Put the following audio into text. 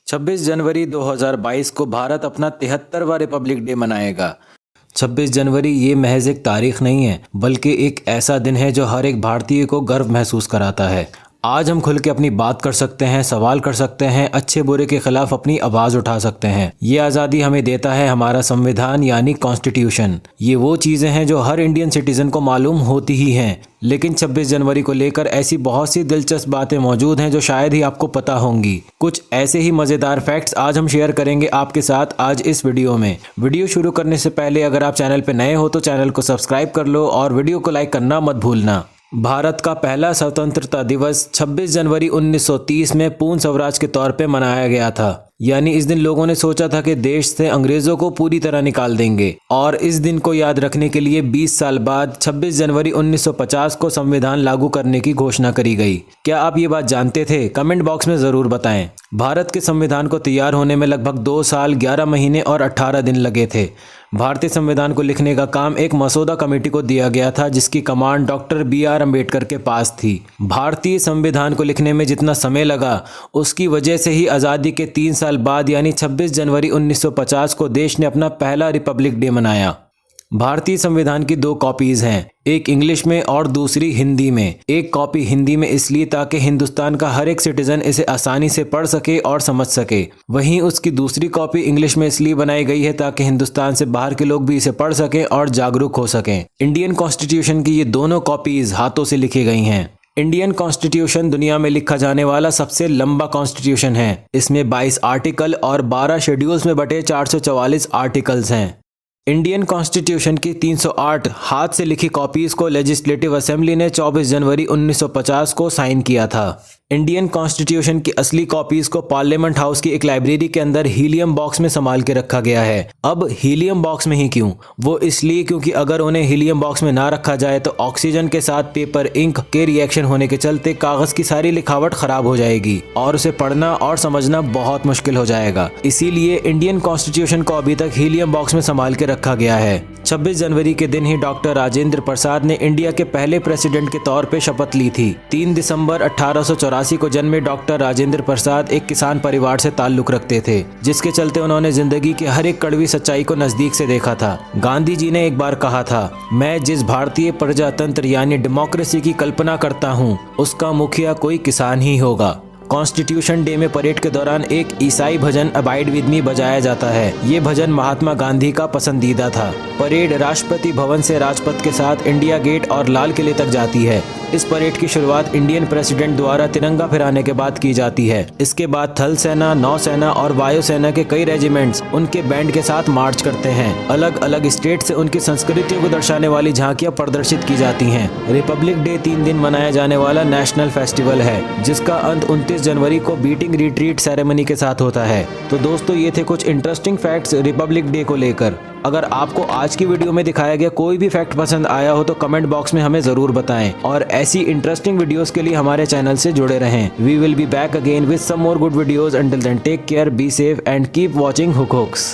26 जनवरी 2022 को भारत अपना 73वां Republic day मनाएगा। 26 जनवरी ये महज एक तारीख नहीं है, बल्कि एक ऐसा दिन है जो हर एक भारतीय को गर्व महसूस कराता है। आज हम खुल के अपनी बात कर सकते हैं, सवाल कर सकते हैं, अच्छे बुरे के खिलाफ अपनी आवाज़ उठा सकते हैं। ये आज़ादी हमें देता है हमारा संविधान यानी कॉन्स्टिट्यूशन। ये वो चीज़ें हैं जो हर इंडियन सिटीज़न को मालूम होती ही हैं, लेकिन 26 जनवरी को लेकर ऐसी बहुत सी दिलचस्प बातें मौजूद हैं जो शायद ही आपको पता होंगी। कुछ ऐसे ही मज़ेदार फैक्ट्स आज हम शेयर करेंगे आपके साथ आज इस वीडियो में। वीडियो शुरू करने से पहले अगर आप चैनल पर नए हो तो चैनल को सब्सक्राइब कर लो और वीडियो को लाइक करना मत भूलना। भारत का पहला स्वतंत्रता दिवस 26 जनवरी 1930 में पूर्ण स्वराज के तौर पे मनाया गया था। यानी इस दिन लोगों ने सोचा था कि देश से अंग्रेज़ों को पूरी तरह निकाल देंगे, और इस दिन को याद रखने के लिए 20 साल बाद 26 जनवरी 1950 को संविधान लागू करने की घोषणा करी गई। क्या आप ये बात जानते थे? कमेंट बॉक्स में ज़रूर बताएं। भारत के संविधान को तैयार होने में लगभग 2 साल 11 महीने और 18 दिन लगे थे। भारतीय संविधान को लिखने का काम एक मसौदा कमेटी को दिया गया था, जिसकी कमांड डॉक्टर BR अम्बेडकर के पास थी। भारतीय संविधान को लिखने में जितना समय लगा, उसकी वजह से ही आज़ादी के 3 साल बाद यानी 26 जनवरी 1950 को देश ने अपना पहला रिपब्लिक डे मनाया। भारतीय संविधान की 2 कॉपीज़ हैं, एक इंग्लिश में और दूसरी हिंदी में। एक कॉपी हिंदी में इसलिए ताकि हिंदुस्तान का हर एक सिटीजन इसे आसानी से पढ़ सके और समझ सके। वहीं उसकी दूसरी कॉपी इंग्लिश में इसलिए बनाई गई है ताकि हिंदुस्तान से बाहर के लोग भी इसे पढ़ सकें और जागरूक हो सकें। इंडियन कॉन्स्टिट्यूशन की ये दोनों कॉपीज़ हाथों से लिखी गई हैं। इंडियन कॉन्स्टिट्यूशन दुनिया में लिखा जाने वाला सबसे लंबा कॉन्स्टिट्यूशन है। इसमें 22 आर्टिकल और 12 शेड्यूल्स में बटे 444 आर्टिकल्स हैं। इंडियन कॉन्स्टिट्यूशन की 308 हाथ से लिखी कॉपीज़ को लेजिस्लेटिव असेंबली ने 24 जनवरी 1950 को साइन किया था। इंडियन कॉन्स्टिट्यूशन की असली कॉपीज़ को पार्लियामेंट हाउस की एक लाइब्रेरी के अंदर हीलियम बॉक्स में संभाल के रखा गया है। अब हीलियम बॉक्स में ही क्यों? वो इसलिए क्योंकि अगर उन्हें हीलियम बॉक्स में ना रखा जाए तो ऑक्सीजन के साथ पेपर इंक के रिएक्शन होने के चलते कागज़ की सारी लिखावट खराब हो जाएगी और उसे पढ़ना और समझना बहुत मुश्किल हो जाएगा। इसीलिए इंडियन कॉन्स्टिट्यूशन को अभी तक हीलियम बॉक्स में संभाल के रखा गया है। 26 जनवरी के दिन ही डॉक्टर राजेंद्र प्रसाद ने इंडिया के पहले प्रेसिडेंट के तौर पे शपथ ली थी। 3 दिसंबर 1884 को जन्मे डॉक्टर राजेंद्र प्रसाद एक किसान परिवार से ताल्लुक रखते थे, जिसके चलते उन्होंने जिंदगी की हर एक कड़वी सच्चाई को नजदीक से देखा था। गांधी जी ने एक बार कहा था, मैं जिस भारतीय प्रजातंत्र यानी डेमोक्रेसी की कल्पना करता हूँ, उसका मुखिया कोई किसान ही होगा। कॉन्स्टिट्यूशन डे में परेड के दौरान एक ईसाई भजन अबाइड विद मी बजाया जाता है। ये भजन महात्मा गांधी का पसंदीदा था। परेड राष्ट्रपति भवन से राजपथ के साथ इंडिया गेट और लाल किले तक जाती है। इस परेड की शुरुआत इंडियन प्रेसिडेंट द्वारा तिरंगा फहराने के बाद की जाती है। इसके बाद थल सेना, नौसेना और वायुसेना के कई रेजिमेंट्स उनके बैंड के साथ मार्च करते हैं। अलग अलग स्टेट से उनकी संस्कृतियों को दर्शाने वाली झांकियां प्रदर्शित की जाती हैं। रिपब्लिक डे 3 दिन मनाया जाने वाला नेशनल फेस्टिवल है, जिसका अंत 29 जनवरी को बीटिंग रिट्रीट सेरेमनी के साथ होता है। तो दोस्तों, ये थे कुछ इंटरेस्टिंग फैक्ट्स रिपब्लिक डे को लेकर। अगर आपको आज की वीडियो में दिखाया गया कोई भी फैक्ट पसंद आया हो तो कमेंट बॉक्स में हमें ज़रूर बताएं, और ऐसी इंटरेस्टिंग वीडियोस के लिए हमारे चैनल से जुड़े रहें। We will be back again with some more good videos. Until then take care, be safe and keep watching hook hooks.